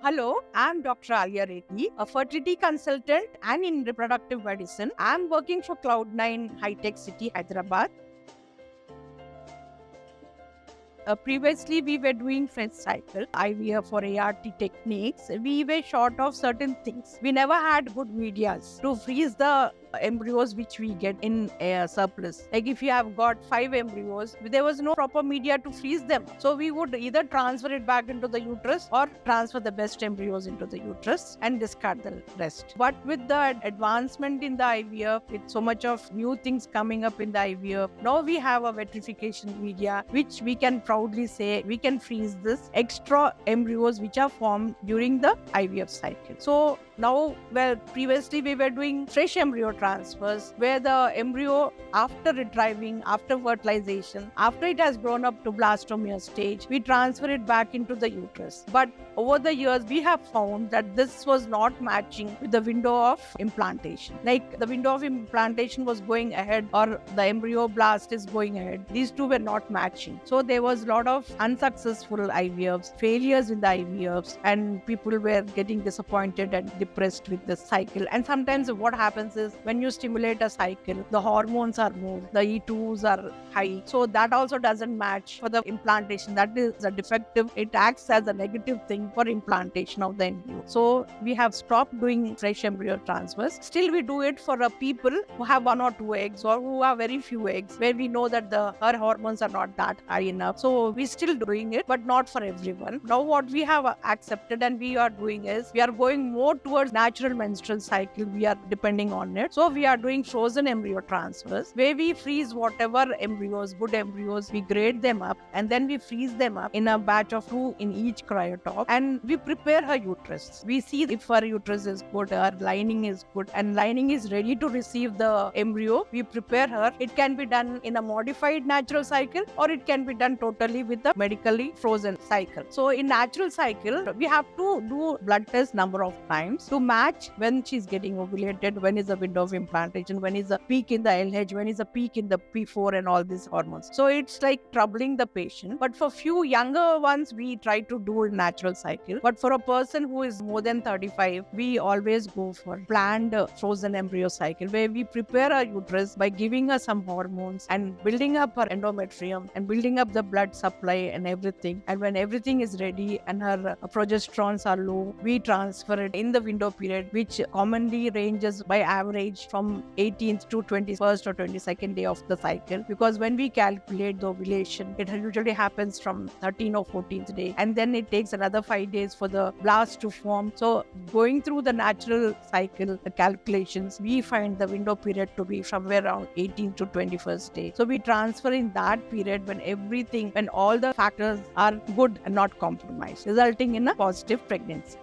Hello, I'm Dr.Alia Reddy, a fertility consultant and in reproductive medicine. I'm working for Cloudnine, Hitech City, Hyderabad. Previously, we were doing fresh cycle, IVF or ART techniques. We were short of certain things. We never had good medias to freeze the embryos which we get in a surplus. Like if you have got 5 embryos, there was no proper media to freeze them. So we would either transfer it back into the uterus or transfer the best embryos into the uterus and discard the rest. But with the advancement in the IVF, with so much of new things coming up in the IVF, now we have a vitrification media which we can proudly say we can freeze this extra embryos which are formed during the IVF cycle. So now, previously we were doing fresh embryo transfers where the embryo, after retriving, after fertilization, after it has grown up to blastomere stage, we transfer it back into the uterus. But over the years, we have found that this was not matching with the window of implantation. Like the window of implantation was going ahead or the embryoblast is going ahead. These two were not matching. So there was a lot of unsuccessful IVFs, failures in the IVFs, and people were getting disappointed and depressed with the cycle. And sometimes what happens is when you stimulate a cycle, the hormones are moved, the E2s are high. So that also doesn't match for the implantation. That is a defective. It acts as a negative thing for implantation of the embryo. So we have stopped doing fresh embryo transfers. Still we do it for people who have 1 or 2 eggs or who have very few eggs, where we know that her hormones are not that high enough. So we still doing it, but not for everyone. Now what we have accepted and we are doing is we are going more towards natural menstrual cycle. We are depending on it. So we are doing frozen embryo transfers where we freeze whatever embryos, good embryos, we grade them up and then we freeze them up in a batch of 2 in each cryotop and we prepare her uterus. We see if her uterus is good, her lining is good and lining is ready to receive the embryo. We prepare her. It can be done in a modified natural cycle or it can be done totally with the medically frozen cycle. So in natural cycle, we have to do blood test number of times to match when she's getting ovulated, when is the window of implantation, when is the peak in the LH, when is the peak in the P4 and all these hormones. So it's like troubling the patient. But for few younger ones, we try to do a natural cycle. But for a person who is more than 35, we always go for planned frozen embryo cycle where we prepare our uterus by giving her some hormones and building up her endometrium and building up the blood supply and everything. And when everything is ready and her progesterones are low, we transfer it in the window period, which commonly ranges by average from 18th to 21st or 22nd day of the cycle. Because when we calculate the ovulation, it usually happens from 13th or 14th day. And then it takes another 5 days for the blast to form. So going through the natural cycle, the calculations, we find the window period to be somewhere around 18th to 21st day. So we transfer in that period when all the factors are good and not compromised, resulting in a positive pregnancy.